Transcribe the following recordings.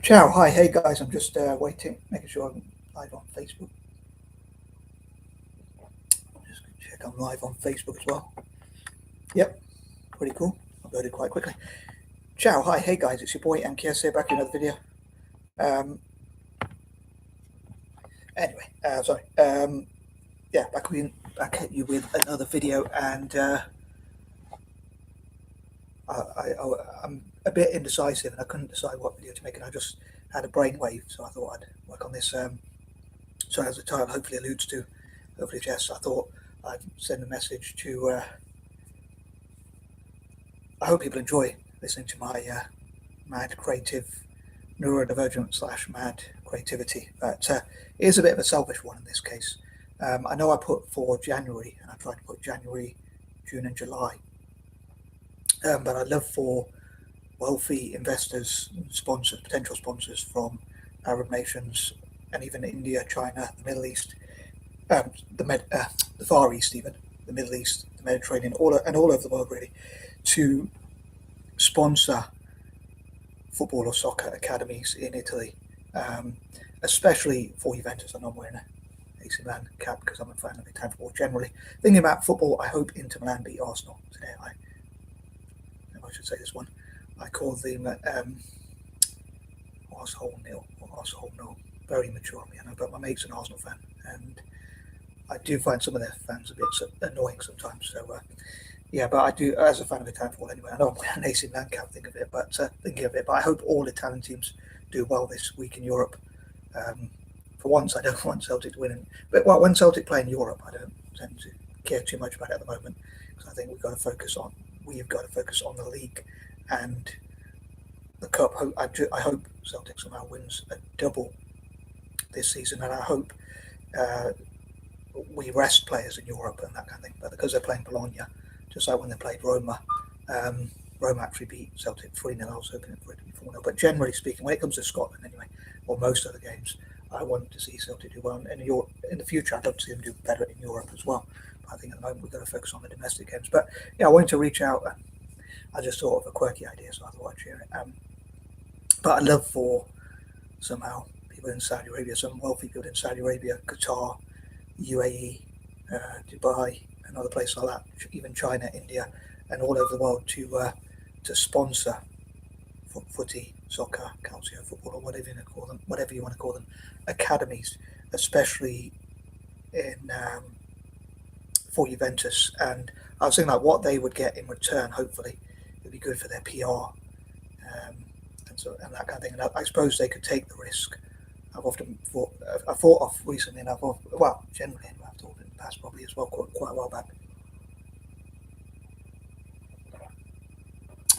Ciao, hi, hey guys, I'm just waiting, making sure I'm live on Facebook. Just gonna check I'm live on Facebook as well. Yep, pretty cool. Uploaded quite quickly. Ciao, hi, hey guys, it's your boy M.K.S here, back in another video. Um, anyway, sorry. Yeah, back at you with another video, and I'm a bit indecisive, and I couldn't decide what video to make, and I just had a brainwave, so I thought I'd work on this. So as the title hopefully alludes to, hopefully yes, I thought I'd send a message to. I hope people enjoy listening to my mad creative neurodivergent / mad creativity. But it is a bit of a selfish one in this case. I know I put for January, and I tried to put January, June, and July. But I'd love for wealthy investors, sponsors, potential sponsors from Arab nations, and even India, China, the Middle East, the Far East, even the Middle East, the Mediterranean, and all over the world really, to sponsor football or soccer academies in Italy, especially for Juventus. I know I'm wearing a AC Milan cap because I'm a fan of Italian football generally. Thinking about football, I hope Inter Milan beat Arsenal today. I should say this one. I call them Arsehole nil or Arsehole no. Very mature of me, I know, but my mate's an Arsenal fan, and I do find some of their fans a bit annoying sometimes. So yeah, but I do, as a fan of Italian football anyway, I know I'm wearing an AC Milan cap, thinking of it, but I hope all Italian teams do well this week in Europe. For once, I don't want Celtic to win, but when Celtic play in Europe, I don't tend to care too much about it at the moment, because I think we've got to focus on the league and the cup. I hope Celtic somehow wins a double this season, and I hope we rest players in Europe and that kind of thing. But because they're playing Bologna, just like when they played Roma, Roma actually beat Celtic 3-0. I was hoping for it to be 4-0. But generally speaking, when it comes to Scotland anyway, or most other games, I want to see Celtic do well. And in the future, I'd love to see them do better in Europe as well. But I think at the moment we've got to focus on the domestic games. But yeah, I wanted to reach out. I just thought of a quirky idea, so I thought I'd share it. But I'd love for somehow people in Saudi Arabia, some wealthy people in Saudi Arabia, Qatar, U.A.E, Dubai, and other places like that, even China, India, and all over the world to sponsor footy, soccer, calcio, football, or whatever you want to call them, academies, especially in for Juventus. And I was thinking like what they would get in return. Hopefully, it'd be good for their PR, and that kind of thing. And I suppose they could take the risk. I've thought of recently, and generally, I've thought in the past probably as well, quite a while back.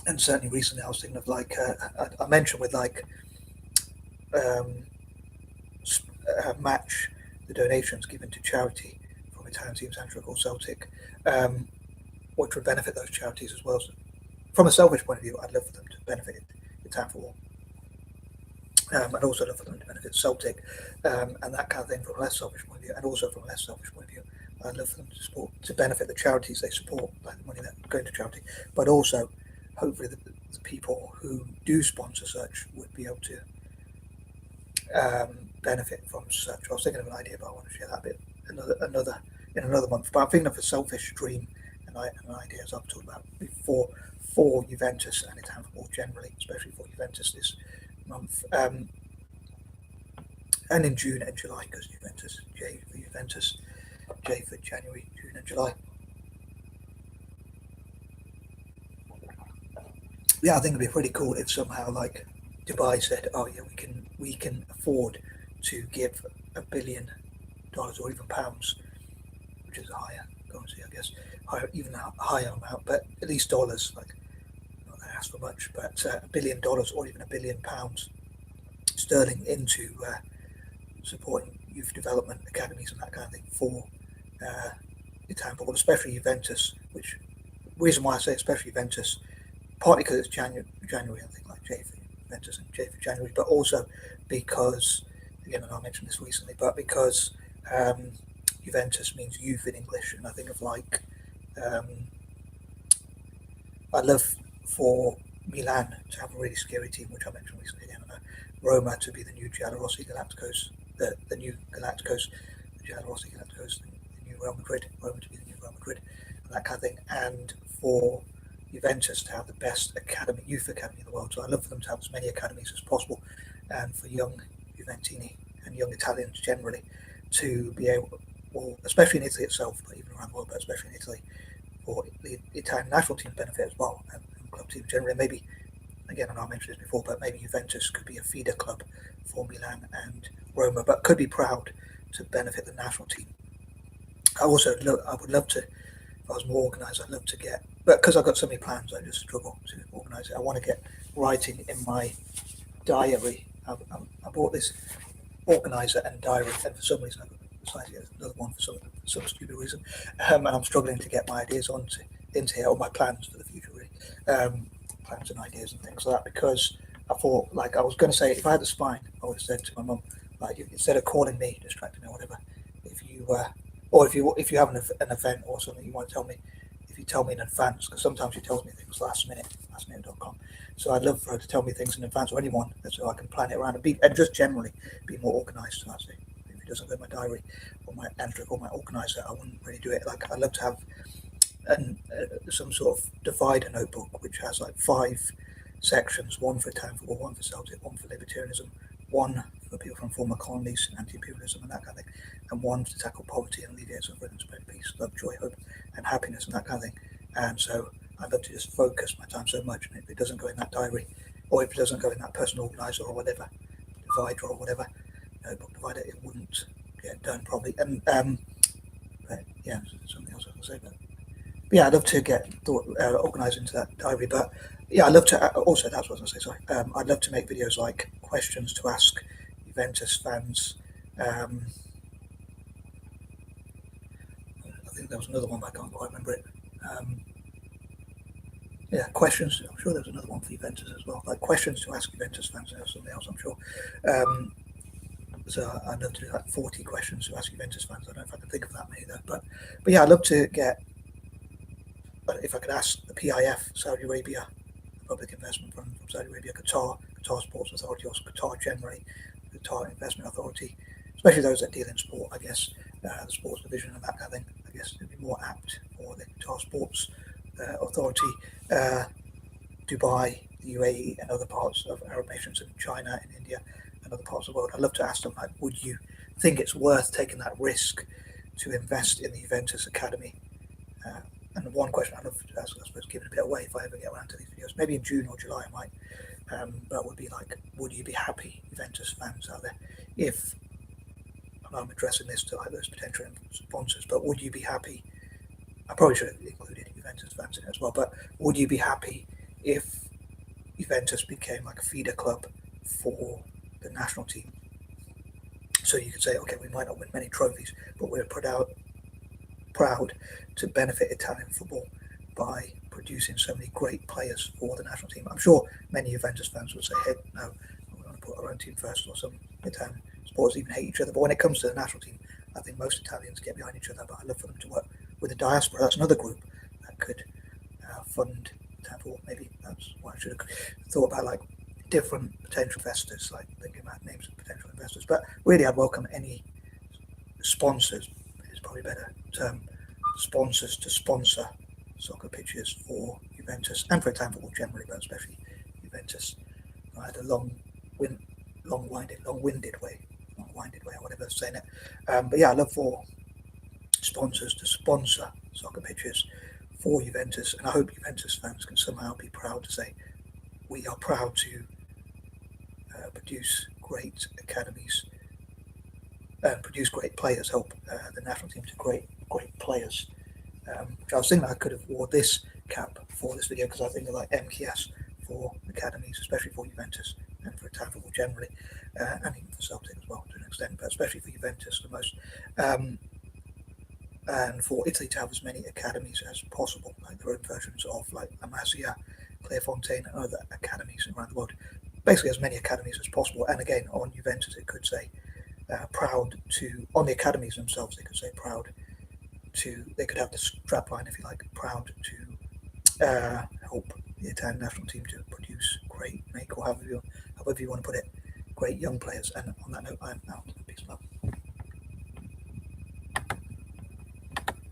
And certainly recently, I was thinking of I mentioned with match the donations given to charity from Italian teams, Antwerp or Celtic, which would benefit those charities as well. So from a selfish point of view, I'd love for them to benefit Italian football. And also love for them to benefit Celtic, and that kind of thing from a less selfish point of view, and also from a less selfish point of view, I'd love for them to benefit the charities they support, like the money that's going to charity, but also hopefully the people who do sponsor such would be able to benefit from such. I was thinking of an idea, but I want to share that bit another month. But I'm thinking of a selfish dream and an idea, as I've talked about before, for Juventus and Italian football generally, especially for Juventus this month, and in June and July, because Juventus, J for Juventus, J for January, June and July. Yeah, I think it'd be pretty cool if somehow like Dubai said, "Oh yeah, we can afford to give $1 billion or even pounds," which is a higher currency, I guess, even a higher amount, but at least dollars. Like, not that I ask for much, but $1 billion or even £1 billion sterling into supporting youth development academies and that kind of thing for Italian football, especially Juventus. Which reason why I say especially Juventus, partly because it's January, I think, like J for Juventus and J for January, but also because, again, I mentioned this recently, but because Juventus means youth in English, and I think of I'd love for Milan to have a really scary team, which I mentioned recently again. Roma to be the new Giallorossi Galacticos, the new Galacticos, the Giallorossi Galacticos, the new Real Madrid, Roma to be the new Real Madrid, and that kind of thing. And for Juventus to have the best youth academy in the world. So I love for them to have as many academies as possible, and for young Juventini and young Italians generally to be able, well, especially in Italy itself, but even around the world, but especially in Italy, for the Italian national team benefit as well, and club team generally. Maybe, again, I know I mentioned this before, but maybe Juventus could be a feeder club for Milan and Roma, but could be proud to benefit the national team. I would love to, if I was more organised, I'd love to get, but because I've got so many plans, I just struggle to organise it. I want to get writing in my diary. I bought this organiser and diary, and for some reason I've decided to get another one for some stupid reason, and I'm struggling to get my ideas into here, or my plans for the future, really, plans and ideas and things like that, because I thought, like I was going to say, if I had the spine, I would have said to my mum, like, instead of calling me, distracting me or whatever, if you or if you have an event or something you want to tell me, if you tell me in advance, because sometimes she tells me things lastminute.com. So I'd love for her to tell me things in advance, or anyone, so I can plan it around and just generally be more organised. So actually, if it doesn't go in my diary or my Android or my organiser, I wouldn't really do it. Like, I'd love to have some sort of divider notebook which has like 5 sections: one for Italian football, one for Celtic, one for libertarianism, one for people from former colonies, anti-imperialism and that kind of thing, and one to tackle poverty and alleviate suffering and spread peace, love, joy, hope and happiness and that kind of thing. And so I'd love to just focus my time so much, and if it doesn't go in that diary, or if it doesn't go in that personal organiser or whatever, divider or whatever, notebook divider, it wouldn't get done probably. And but yeah, something else I was going to say, but yeah, I'd love to get organised into that diary. But yeah, I'd love to also, that's what I was going to say, sorry. I'd love to make videos like questions to ask Juventus fans. I think there was another one, but I can't quite remember it. Yeah, questions. I'm sure there's another one for Juventus as well, like questions to ask Juventus fans. There's something else, I'm sure. So I'd love to do like 40 questions to ask Juventus fans. I don't know if I can think of that many though, but yeah, I'd love to get. But if I could ask the PIF, Saudi Arabia, Public Investment Fund from Saudi Arabia, Qatar Sports Authority, or Qatar generally, Qatar Investment Authority, especially those that deal in sport, I guess, the sports division and that kind of thing, I guess it'd be more apt for the Qatar Sports Authority, Dubai, the U.A.E, and other parts of Arab nations, and China and India and other parts of the world. I'd love to ask them, like, would you think it's worth taking that risk to invest in the Juventus Academy? And one question I'd love to ask, I suppose, giving a bit away if I ever get around to these videos, maybe in June or July I might, but would be like, would you be happy, Juventus fans out there, if, I'm addressing this to like those potential sponsors, but would you be happy, I probably should have included Juventus fans in it as well, but would you be happy if Juventus became like a feeder club for the national team? So you could say, okay, we might not win many trophies, but we're proud to benefit Italian football by producing so many great players for the national team. I'm sure many Juventus fans would say, hey, no, we're going to put our own team first, or some Italian supporters even hate each other. But when it comes to the national team, I think most Italians get behind each other, but I'd love for them to work with the diaspora. That's another group that could fund football. Maybe that's what I should have thought about, like different potential investors, like thinking about names of potential investors. But really, I'd welcome any sponsors, is probably a better term, sponsors to sponsor soccer pitches for Juventus and for Italian football generally, but especially Juventus. I had a long-winded way, or whatever saying it. But yeah, I love for sponsors to sponsor soccer pitches for Juventus, and I hope Juventus fans can somehow be proud to say, we are proud to produce great academies and produce great players, help the national team to great players. Which I was thinking I could have wore this cap for this video, because I think I like M.K.S for academies, especially for Juventus and for Italian football generally, and even for Celtic as well to an extent, but especially for Juventus the most. And for Italy to have as many academies as possible, like their own versions of like La Masia, Clairefontaine, and other academies around the world. Basically, as many academies as possible. And again, on Juventus, it could say proud to, on the academies themselves, they could say proud to, they could have the strapline, if you like, proud to help the Italian national team to produce great, make, or however you want to put it, great young players. And on that note, I am now